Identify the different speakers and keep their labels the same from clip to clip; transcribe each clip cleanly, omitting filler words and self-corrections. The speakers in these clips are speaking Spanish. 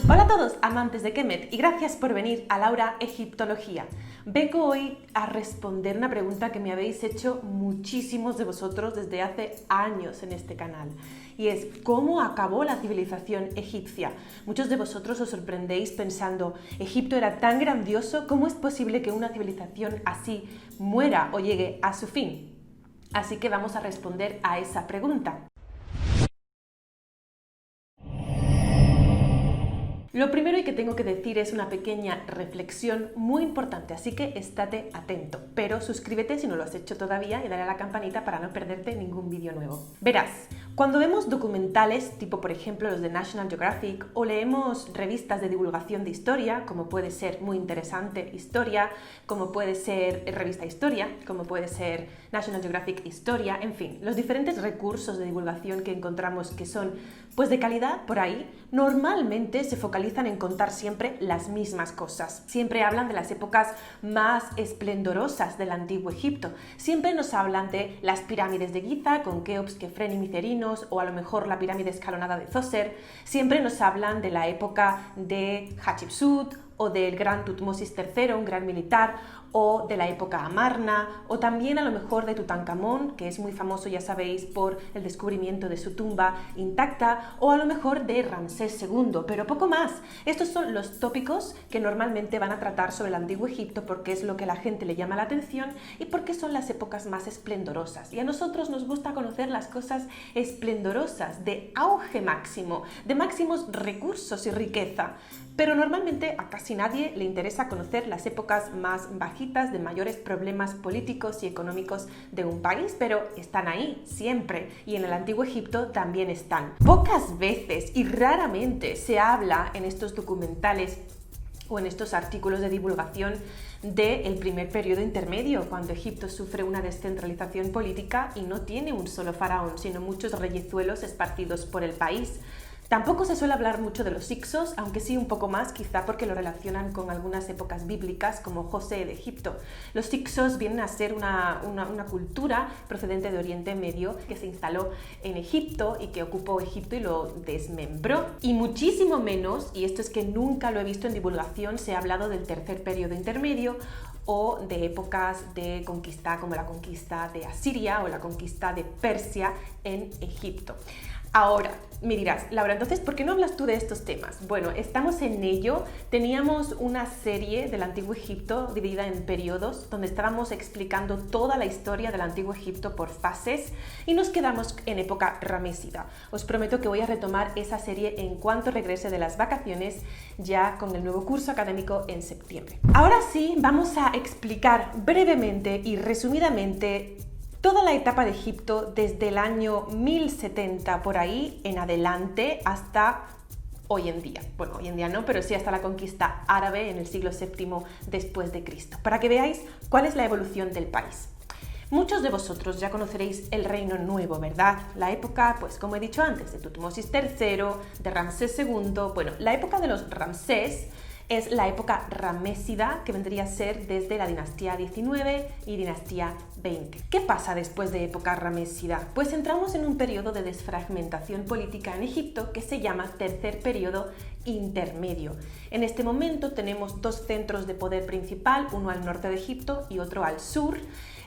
Speaker 1: Hola a todos, amantes de Kemet, y gracias por venir a Laura Egiptología. Vengo hoy a responder una pregunta que me habéis hecho muchísimos de vosotros desde hace años en este canal. Y es, ¿cómo acabó la civilización egipcia? Muchos de vosotros os sorprendéis pensando, Egipto era tan grandioso, ¿cómo es posible que una civilización así muera o llegue a su fin? Así que vamos a responder a esa pregunta. Lo primero que tengo que decir es una pequeña reflexión muy importante, así que estate atento, pero suscríbete si no lo has hecho todavía y dale a la campanita para no perderte ningún vídeo nuevo. Verás, cuando vemos documentales, tipo por ejemplo los de National Geographic, o leemos revistas de divulgación de historia, como puede ser Muy Interesante Historia, como puede ser Revista Historia, como puede ser National Geographic Historia, en fin, los diferentes recursos de divulgación que encontramos que son pues de calidad por ahí, normalmente se focalizan en contar siempre las mismas cosas. Siempre hablan de las épocas más esplendorosas del antiguo Egipto. Siempre nos hablan de las pirámides de Giza con Keops, Kefren y Micerinos, o a lo mejor la pirámide escalonada de Zoser. Siempre nos hablan de la época de Hatshepsut o del gran Tutmosis III, un gran militar, o de la época Amarna, o también a lo mejor de Tutankamón, que es muy famoso, ya sabéis, por el descubrimiento de su tumba intacta, o a lo mejor de Ramsés II, pero poco más. Estos son los tópicos que normalmente van a tratar sobre el antiguo Egipto porque es lo que a la gente le llama la atención y porque son las épocas más esplendorosas. Y a nosotros nos gusta conocer las cosas esplendorosas, de auge máximo, de máximos recursos y riqueza. Pero normalmente a casi nadie le interesa conocer las épocas más bajitas, de mayores problemas políticos y económicos de un país, pero están ahí siempre, y en el antiguo Egipto también están. Pocas veces y raramente se habla en estos documentales o en estos artículos de divulgación del primer periodo intermedio, cuando Egipto sufre una descentralización política y no tiene un solo faraón, sino muchos reyezuelos esparcidos por el país. Tampoco se suele hablar mucho de los Hyksos, aunque sí un poco más, quizá porque lo relacionan con algunas épocas bíblicas como José de Egipto. Los Hyksos vienen a ser una cultura procedente de Oriente Medio que se instaló en Egipto y que ocupó Egipto y lo desmembró. Y muchísimo menos, y esto es que nunca lo he visto en divulgación, se ha hablado del tercer periodo intermedio o de épocas de conquista como la conquista de Asiria o la conquista de Persia en Egipto. Ahora, me dirás, Laura, entonces, ¿por qué no hablas tú de estos temas? Bueno, estamos en ello. Teníamos una serie del Antiguo Egipto dividida en periodos, donde estábamos explicando toda la historia del Antiguo Egipto por fases y nos quedamos en época ramésida. Os prometo que voy a retomar esa serie en cuanto regrese de las vacaciones, ya con el nuevo curso académico en septiembre. Ahora sí, vamos a explicar brevemente y resumidamente toda la etapa de Egipto desde el año 1070 por ahí en adelante hasta hoy en día. Bueno, hoy en día no, pero sí hasta la conquista árabe en el siglo VII después de Cristo, para que veáis cuál es la evolución del país. Muchos de vosotros ya conoceréis el Reino Nuevo, ¿verdad? La época, pues como he dicho antes, de Tutmosis III, de Ramsés II. Bueno, la época de los Ramsés es la época ramésida, que vendría a ser desde la dinastía 19 y dinastía 20. ¿Qué pasa después de época ramésida? Pues entramos en un periodo de desfragmentación política en Egipto que se llama tercer periodo intermedio. En este momento tenemos dos centros de poder principal, uno al norte de Egipto y otro al sur.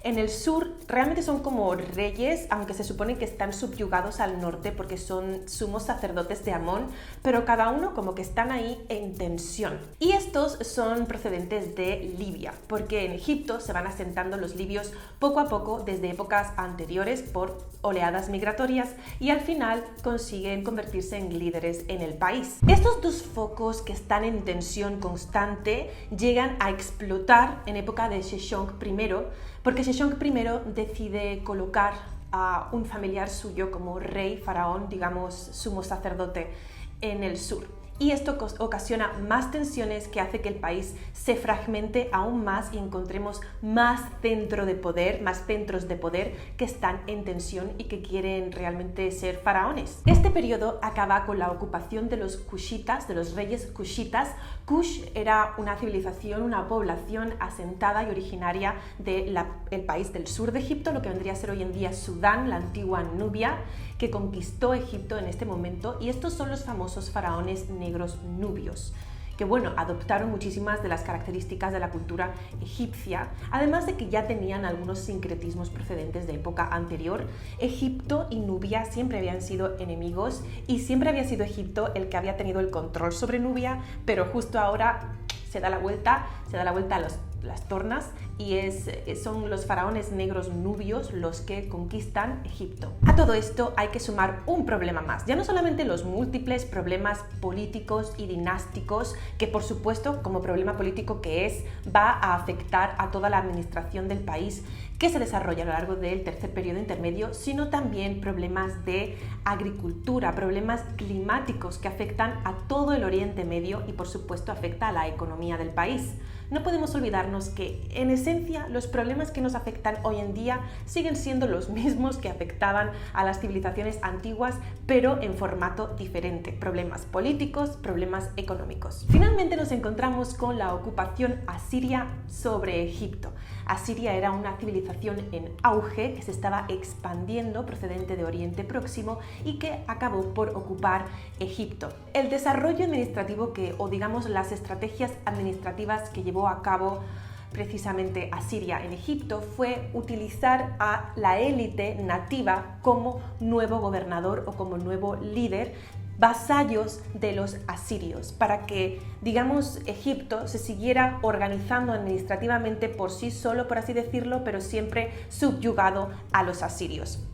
Speaker 1: En el sur realmente son como reyes, aunque se supone que están subyugados al norte porque son sumos sacerdotes de Amón, pero cada uno como que están ahí en tensión. Y estos son procedentes de Libia, porque en Egipto se van asentando los libios poco a poco desde épocas anteriores por oleadas migratorias y al final consiguen convertirse en líderes en el país. Estos dos focos que están en tensión constante llegan a explotar en época de Sheshonq I, porque Sheshonq I decide colocar a un familiar suyo como rey, faraón, digamos, sumo sacerdote en el sur. Y esto ocasiona más tensiones que hace que el país se fragmente aún más y encontremos más centros de poder que están en tensión y que quieren realmente ser faraones. Este periodo acaba con la ocupación de los cushitas, de los reyes cushitas. Kush era una civilización, una población asentada y originaria del país del sur de Egipto, lo que vendría a ser hoy en día Sudán, la antigua Nubia, que conquistó Egipto en este momento, y estos son los famosos faraones negros nubios, que bueno, adoptaron muchísimas de las características de la cultura egipcia, además de que ya tenían algunos sincretismos procedentes de época anterior. Egipto y Nubia siempre habían sido enemigos y siempre había sido Egipto el que había tenido el control sobre Nubia, pero justo ahora se da la vuelta a las tornas y son los faraones negros nubios los que conquistan Egipto. A todo esto hay que sumar un problema más, ya no solamente los múltiples problemas políticos y dinásticos, que por supuesto, como problema político que es, va a afectar a toda la administración del país que se desarrolla a lo largo del tercer periodo intermedio, sino también problemas de agricultura, problemas climáticos que afectan a todo el Oriente Medio y por supuesto afecta a la economía del país. No podemos olvidarnos que, en esencia, los problemas que nos afectan hoy en día siguen siendo los mismos que afectaban a las civilizaciones antiguas, pero en formato diferente. Problemas políticos, problemas económicos. Finalmente nos encontramos con la ocupación asiria sobre Egipto. Asiria era una civilización en auge que se estaba expandiendo procedente de Oriente Próximo y que acabó por ocupar Egipto. El desarrollo administrativo o digamos las estrategias administrativas que llevó a cabo precisamente Asiria en Egipto fue utilizar a la élite nativa como nuevo gobernador o como nuevo líder, vasallos de los asirios, para que, digamos, Egipto se siguiera organizando administrativamente por sí solo, por así decirlo, pero siempre subyugado a los asirios.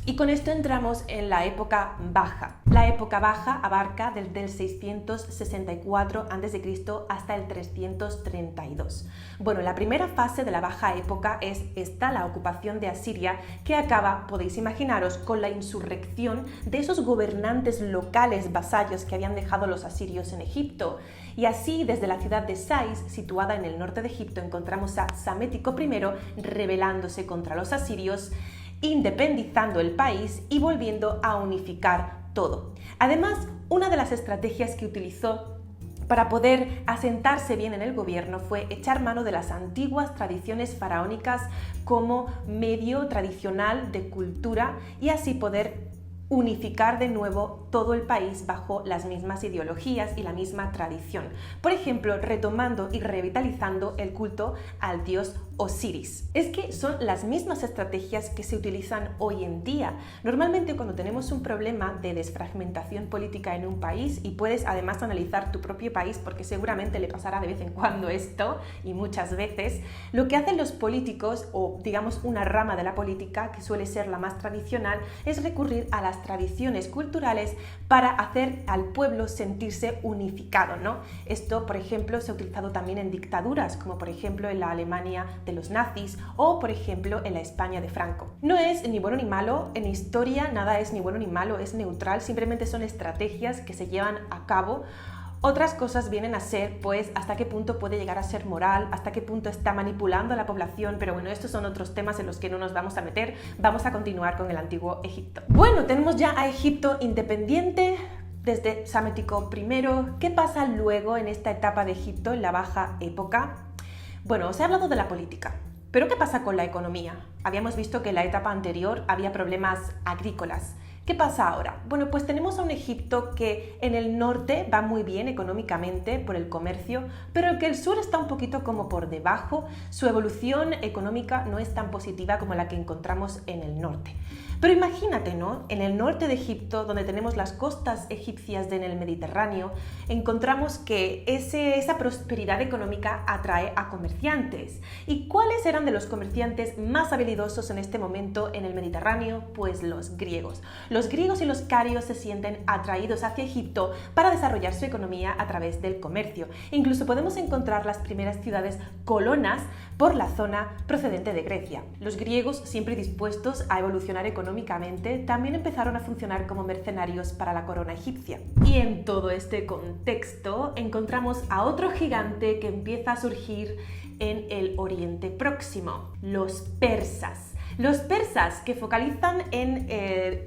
Speaker 1: Y con esto entramos en la época baja. La época baja abarca desde el 664 a.C. hasta el 332. Bueno, la primera fase de la baja época es la ocupación de Asiria, que acaba, podéis imaginaros, con la insurrección de esos gobernantes locales vasallos que habían dejado los asirios en Egipto. Y así, desde la ciudad de Sais, situada en el norte de Egipto, encontramos a Psamético I rebelándose contra los asirios, independizando el país y volviendo a unificar todo. Además, una de las estrategias que utilizó para poder asentarse bien en el gobierno fue echar mano de las antiguas tradiciones faraónicas como medio tradicional de cultura y así poder unificar de nuevo todo el país bajo las mismas ideologías y la misma tradición. Por ejemplo, retomando y revitalizando el culto al dios Osiris. Es que son las mismas estrategias que se utilizan hoy en día. Normalmente cuando tenemos un problema de desfragmentación política en un país, y puedes además analizar tu propio país porque seguramente le pasará de vez en cuando esto, y muchas veces, lo que hacen los políticos, o digamos una rama de la política que suele ser la más tradicional, es recurrir a las tradiciones culturales para hacer al pueblo sentirse unificado, ¿no? Esto, por ejemplo, se ha utilizado también en dictaduras, como por ejemplo en la Alemania de los nazis o, por ejemplo, en la España de Franco. No es ni bueno ni malo, en historia nada es ni bueno ni malo, es neutral, simplemente son estrategias que se llevan a cabo. Otras cosas vienen a ser, pues, hasta qué punto puede llegar a ser moral, hasta qué punto está manipulando a la población, pero bueno, estos son otros temas en los que no nos vamos a meter. Vamos a continuar con el antiguo Egipto. Bueno, tenemos ya a Egipto independiente desde Psamético I. ¿Qué pasa luego en esta etapa de Egipto, en la baja época? Bueno, os he hablado de la política, pero ¿qué pasa con la economía? Habíamos visto que en la etapa anterior había problemas agrícolas. ¿Qué pasa ahora? Bueno, pues tenemos a un Egipto que en el norte va muy bien económicamente por el comercio, pero que el sur está un poquito como por debajo. Su evolución económica no es tan positiva como la que encontramos en el norte. Pero imagínate, ¿no? En el norte de Egipto, donde tenemos las costas egipcias en el Mediterráneo, encontramos que esa prosperidad económica atrae a comerciantes. ¿Y cuáles eran de los comerciantes más habilidosos en este momento en el Mediterráneo? Pues los griegos. Los griegos y los carios se sienten atraídos hacia Egipto para desarrollar su economía a través del comercio. Incluso podemos encontrar las primeras ciudades colonas por la zona procedente de Grecia. Los griegos, siempre dispuestos a evolucionar económicamente, también empezaron a funcionar como mercenarios para la corona egipcia. Y en todo este contexto encontramos a otro gigante que empieza a surgir en el Oriente Próximo, los persas. Los persas, que focalizan en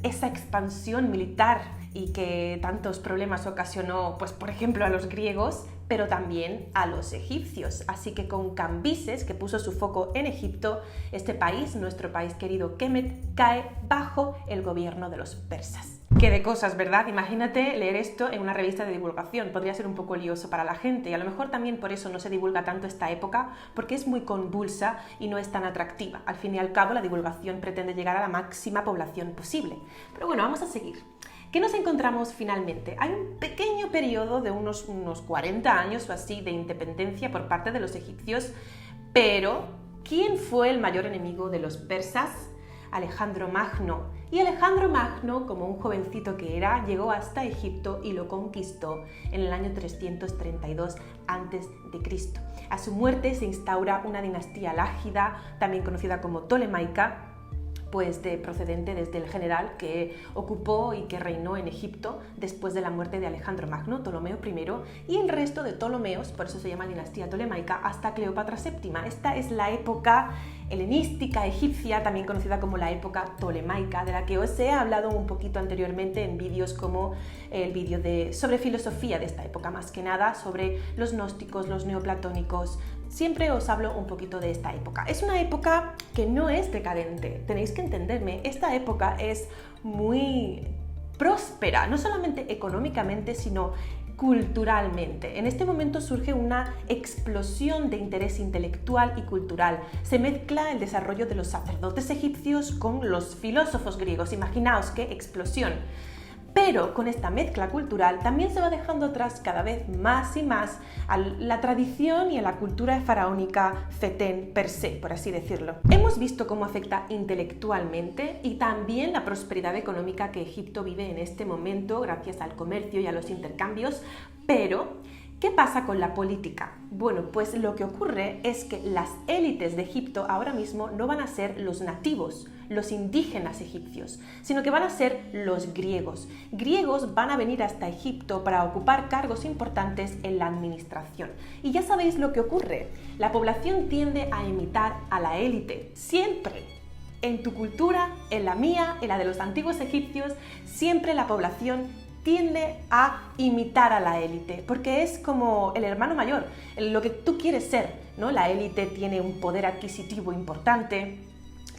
Speaker 1: esa expansión militar y que tantos problemas ocasionó, pues por ejemplo a los griegos, pero también a los egipcios. Así que con Cambises, que puso su foco en Egipto, este país, nuestro país querido Kemet, cae bajo el gobierno de los persas. Qué de cosas, ¿verdad? Imagínate leer esto en una revista de divulgación. Podría ser un poco lioso para la gente y a lo mejor también por eso no se divulga tanto esta época, porque es muy convulsa y no es tan atractiva. Al fin y al cabo, la divulgación pretende llegar a la máxima población posible. Pero bueno, vamos a seguir. ¿Qué nos encontramos finalmente? Hay un pequeño periodo de unos 40 años o así de independencia por parte de los egipcios, pero ¿quién fue el mayor enemigo de los persas? Alejandro Magno. Y Alejandro Magno, como un jovencito que era, llegó hasta Egipto y lo conquistó en el año 332 a.C. A su muerte se instaura una dinastía lágida, también conocida como tolemaica, pues procedente desde el general que ocupó y que reinó en Egipto después de la muerte de Alejandro Magno, Ptolomeo I, y el resto de Ptolomeos, por eso se llama dinastía tolemaica, hasta Cleopatra VII. Esta es la época helenística egipcia, también conocida como la época tolemaica, de la que os he hablado un poquito anteriormente en vídeos como el vídeo sobre filosofía de esta época, más que nada sobre los gnósticos, los neoplatónicos. Siempre os hablo un poquito de esta época. Es una época que no es decadente, tenéis que entenderme. Esta época es muy próspera, no solamente económicamente, sino culturalmente. En este momento surge una explosión de interés intelectual y cultural. Se mezcla el desarrollo de los sacerdotes egipcios con los filósofos griegos. Imaginaos qué explosión. Pero con esta mezcla cultural también se va dejando atrás cada vez más y más a la tradición y a la cultura faraónica fetén per se, por así decirlo. Hemos visto cómo afecta intelectualmente y también la prosperidad económica que Egipto vive en este momento gracias al comercio y a los intercambios, pero ¿qué pasa con la política? Bueno, pues lo que ocurre es que las élites de Egipto ahora mismo no van a ser los nativos, los indígenas egipcios, sino que van a ser los griegos. Griegos van a venir hasta Egipto para ocupar cargos importantes en la administración. Y ya sabéis lo que ocurre. La población tiende a imitar a la élite, siempre. En tu cultura, en la mía, en la de los antiguos egipcios, siempre la población tiende a imitar a la élite, porque es como el hermano mayor, lo que tú quieres ser, ¿no? La élite tiene un poder adquisitivo importante,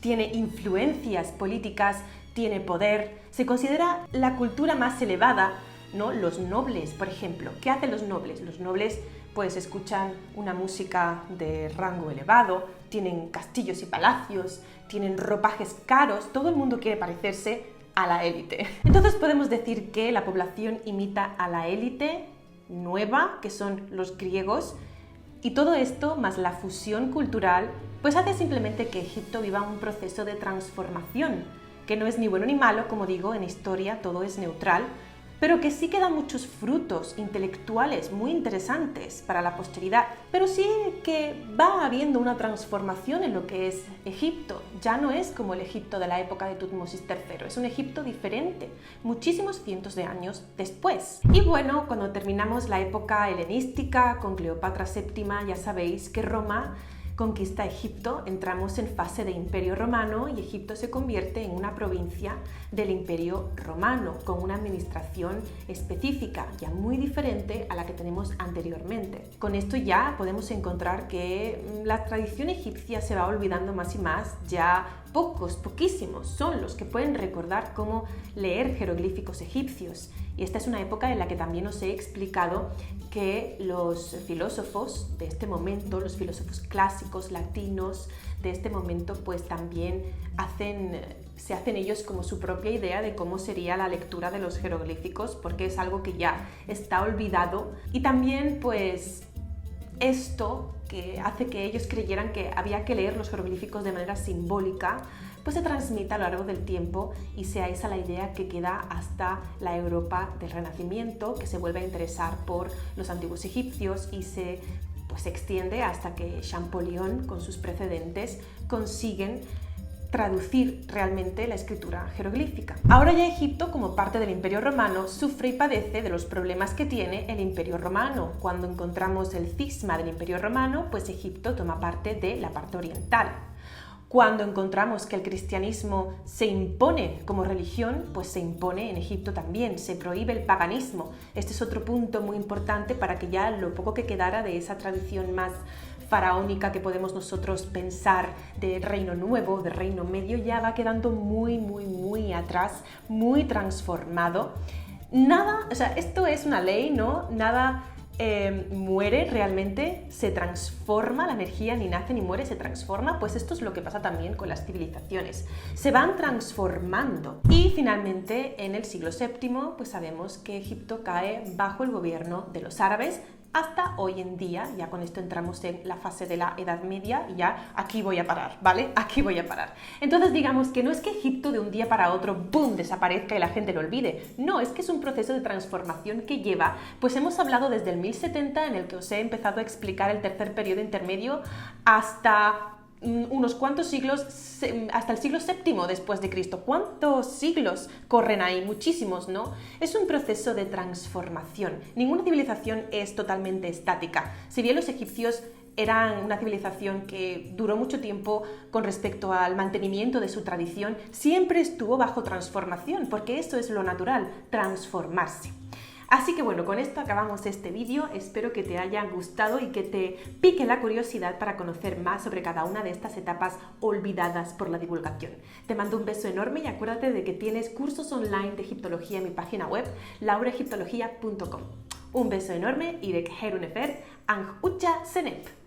Speaker 1: tiene influencias políticas, tiene poder, se considera la cultura más elevada, ¿no? Los nobles, por ejemplo. ¿Qué hacen los nobles? Los nobles pues escuchan una música de rango elevado, tienen castillos y palacios, tienen ropajes caros, todo el mundo quiere parecerse a la élite. Entonces podemos decir que la población imita a la élite nueva, que son los griegos, y todo esto, más la fusión cultural, pues hace simplemente que Egipto viva un proceso de transformación, que no es ni bueno ni malo, como digo, en historia todo es neutral, pero que sí que da muchos frutos intelectuales muy interesantes para la posteridad. Pero sí que va habiendo una transformación en lo que es Egipto. Ya no es como el Egipto de la época de Tutmosis III, es un Egipto diferente, muchísimos cientos de años después. Y bueno, cuando terminamos la época helenística con Cleopatra VII, ya sabéis que Roma conquista Egipto, entramos en fase de Imperio Romano y Egipto se convierte en una provincia del Imperio Romano, con una administración específica, ya muy diferente a la que tenemos anteriormente. Con esto ya podemos encontrar que la tradición egipcia se va olvidando más y más, ya poquísimos son los que pueden recordar cómo leer jeroglíficos egipcios. Y esta es una época en la que también os he explicado que los filósofos de este momento, los filósofos clásicos latinos de este momento, pues también se hacen ellos como su propia idea de cómo sería la lectura de los jeroglíficos, porque es algo que ya está olvidado. Y también pues esto que hace que ellos creyeran que había que leer los jeroglíficos de manera simbólica, pues se transmite a lo largo del tiempo y sea esa la idea que queda hasta la Europa del Renacimiento, que se vuelve a interesar por los antiguos egipcios y se extiende hasta que Champollion con sus precedentes consiguen traducir realmente la escritura jeroglífica. Ahora ya Egipto, como parte del Imperio Romano, sufre y padece de los problemas que tiene el Imperio Romano. Cuando encontramos el cisma del Imperio Romano, pues Egipto toma parte de la parte oriental. Cuando encontramos que el cristianismo se impone como religión, pues se impone en Egipto también, se prohíbe el paganismo. Este es otro punto muy importante para que ya lo poco que quedara de esa tradición más faraónica que podemos nosotros pensar de reino nuevo, de reino medio, ya va quedando muy atrás, muy transformado. Nada, o sea, esto es una ley, ¿no? Nada muere realmente, se transforma, la energía ni nace ni muere, se transforma. Pues esto es lo que pasa también con las civilizaciones, se van transformando. Y finalmente en el siglo VII pues sabemos que Egipto cae bajo el gobierno de los árabes hasta hoy en día. Ya con esto entramos en la fase de la Edad Media y ya aquí voy a parar, ¿vale? Aquí voy a parar. Entonces digamos que no es que Egipto de un día para otro, ¡boom!, desaparezca y la gente lo olvide. No, es que es un proceso de transformación que lleva, pues hemos hablado desde el 1070, en el que os he empezado a explicar el tercer periodo intermedio, hasta unos cuantos siglos, hasta el siglo VII después de Cristo. ¿Cuántos siglos corren ahí? Muchísimos, ¿no? Es un proceso de transformación. Ninguna civilización es totalmente estática. Si bien los egipcios eran una civilización que duró mucho tiempo con respecto al mantenimiento de su tradición, siempre estuvo bajo transformación, porque eso es lo natural, transformarse. Así que bueno, con esto acabamos este vídeo. Espero que te haya gustado y que te pique la curiosidad para conocer más sobre cada una de estas etapas olvidadas por la divulgación. Te mando un beso enorme y acuérdate de que tienes cursos online de egiptología en mi página web, lauraegiptología.com. Un beso enorme y de Herun Efer, Ang Ucha Senep.